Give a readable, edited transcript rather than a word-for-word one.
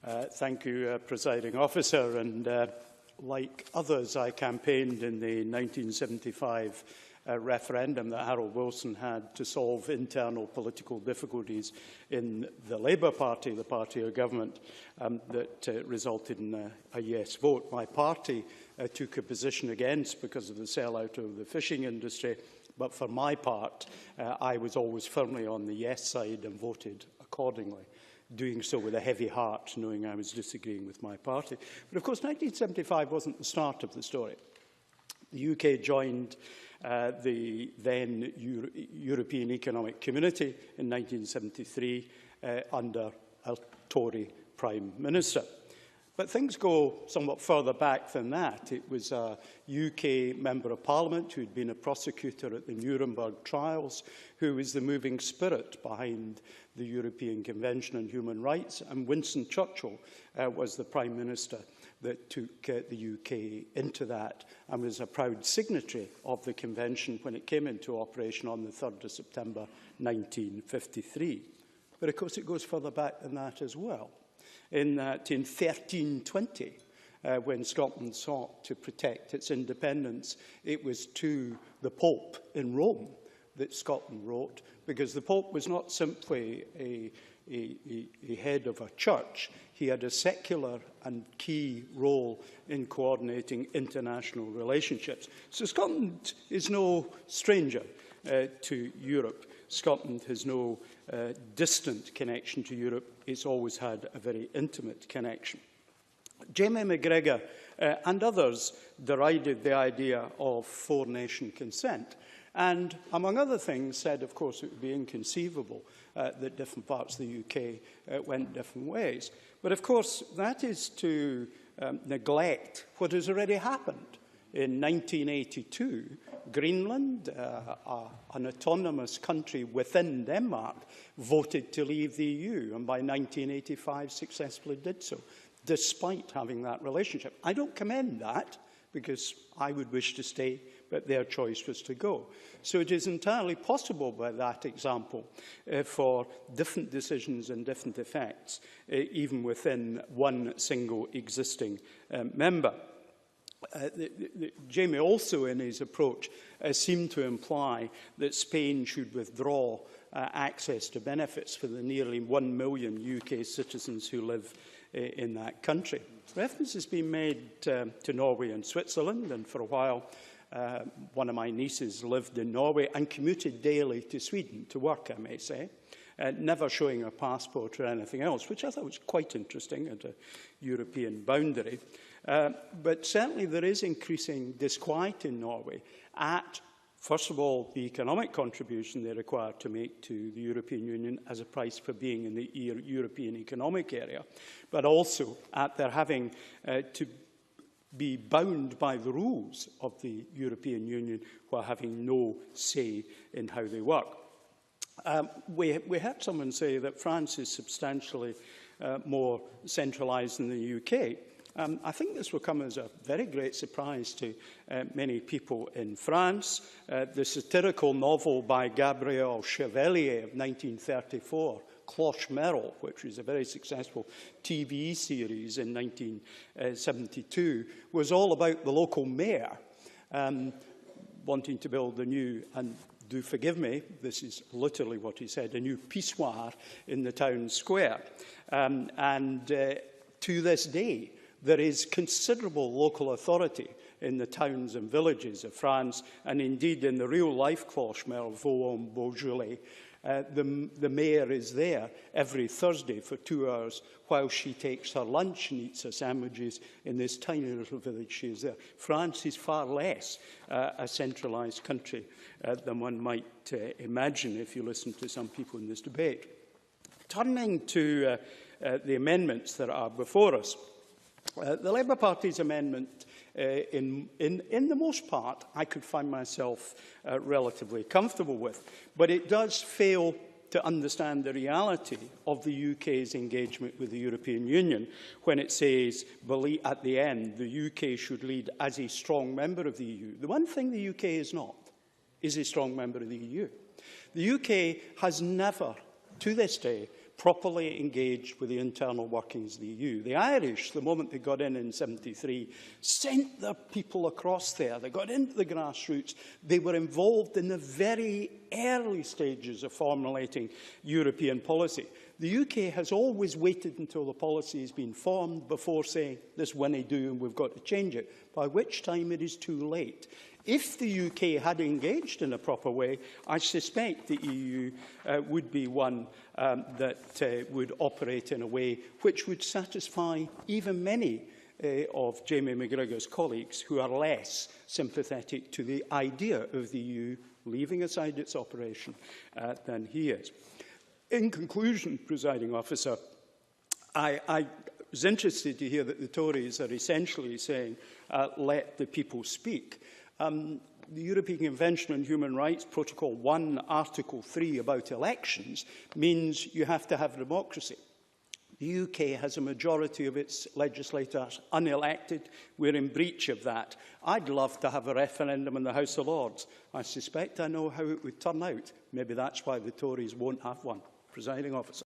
Thank you, Presiding Officer. And like others, I campaigned in the 1975 referendum that Harold Wilson had to solve internal political difficulties in the Labour Party, the party of government, that resulted in a yes vote. My party took a position against because of the sellout of the fishing industry, but for my part, I was always firmly on the yes side and voted accordingly, doing so with a heavy heart, knowing I was disagreeing with my party. But of course, 1975 wasn't the start of the story. The UK joined the then European Economic Community in 1973 under a Tory Prime Minister. But things go somewhat further back than that. It was a UK Member of Parliament who had been a prosecutor at the Nuremberg trials, who was the moving spirit behind the European Convention on Human Rights, and Winston Churchill was the Prime Minister that took the UK into that and was a proud signatory of the Convention when it came into operation on the 3rd of September 1953. But of course it goes further back than that as well. In 1320, when Scotland sought to protect its independence, it was to the Pope in Rome that Scotland wrote, because the Pope was not simply a head of a church. He had a secular and key role in coordinating international relationships. So Scotland is no stranger to Europe. Scotland has no distant connection to Europe. It's always had a very intimate connection. Jamie McGregor and others derided the idea of four-nation consent, and, among other things, said, of course, it would be inconceivable that different parts of the UK went different ways. But, of course, that is to neglect what has already happened. In 1982, Greenland, an autonomous country within Denmark, voted to leave the EU, and by 1985 successfully did so, despite having that relationship. I don't commend that, because I would wish to stay, but their choice was to go. So it is entirely possible, by that example, for different decisions and different effects, even within one single existing member. Jamie also, in his approach, seemed to imply that Spain should withdraw access to benefits for the nearly 1 million UK citizens who live in that country. Reference has been made to Norway and Switzerland, and for a while one of my nieces lived in Norway and commuted daily to Sweden to work, I may say, never showing a passport or anything else, which I thought was quite interesting at a European boundary. But certainly there is increasing disquiet in Norway at, first of all, the economic contribution they require to make to the European Union as a price for being in the European Economic Area, but also at their having to be bound by the rules of the European Union while having no say in how they work. We heard someone say that France is substantially more centralised than the UK. I think this will come as a very great surprise to many people in France. The satirical novel by Gabriel Chevalier of 1934, Cloche Merle, which was a very successful TV series in 1972, was all about the local mayor wanting to build a new, and do forgive me, this is literally what he said, a new pissoir in the town square. To this day, there is considerable local authority in the towns and villages of France, and indeed in the real-life Cloche Merle, Vaux-en-Beaujolais, the mayor is there every Thursday for 2 hours while she takes her lunch and eats her sandwiches in this tiny little village she is there. France is far less a centralised country than one might imagine if you listen to some people in this debate. Turning to the amendments that are before us, the Labour Party's amendment, in the most part, I could find myself relatively comfortable with, but it does fail to understand the reality of the UK's engagement with the European Union when it says, at the end, the UK should lead as a strong member of the EU. The one thing the UK is not is a strong member of the EU. The UK has never, to this day, properly engaged with the internal workings of the EU. The Irish, the moment they got in 73, sent their people across there. They got into the grassroots. They were involved in the very early stages of formulating European policy. The UK has always waited until the policy has been formed before saying, this winnie do and we've got to change it, by which time it is too late. If the UK had engaged in a proper way, I suspect the EU would be one that would operate in a way which would satisfy even many of Jamie McGregor's colleagues who are less sympathetic to the idea of the EU leaving aside its operation than he is. In conclusion, Presiding Officer, I was interested to hear that the Tories are essentially saying, let the people speak. The European Convention on Human Rights, Protocol 1, Article 3 about elections, means you have to have democracy. The UK has a majority of its legislators unelected. We're in breach of that. I'd love to have a referendum in the House of Lords. I suspect I know how it would turn out. Maybe that's why the Tories won't have one. Presiding Officer.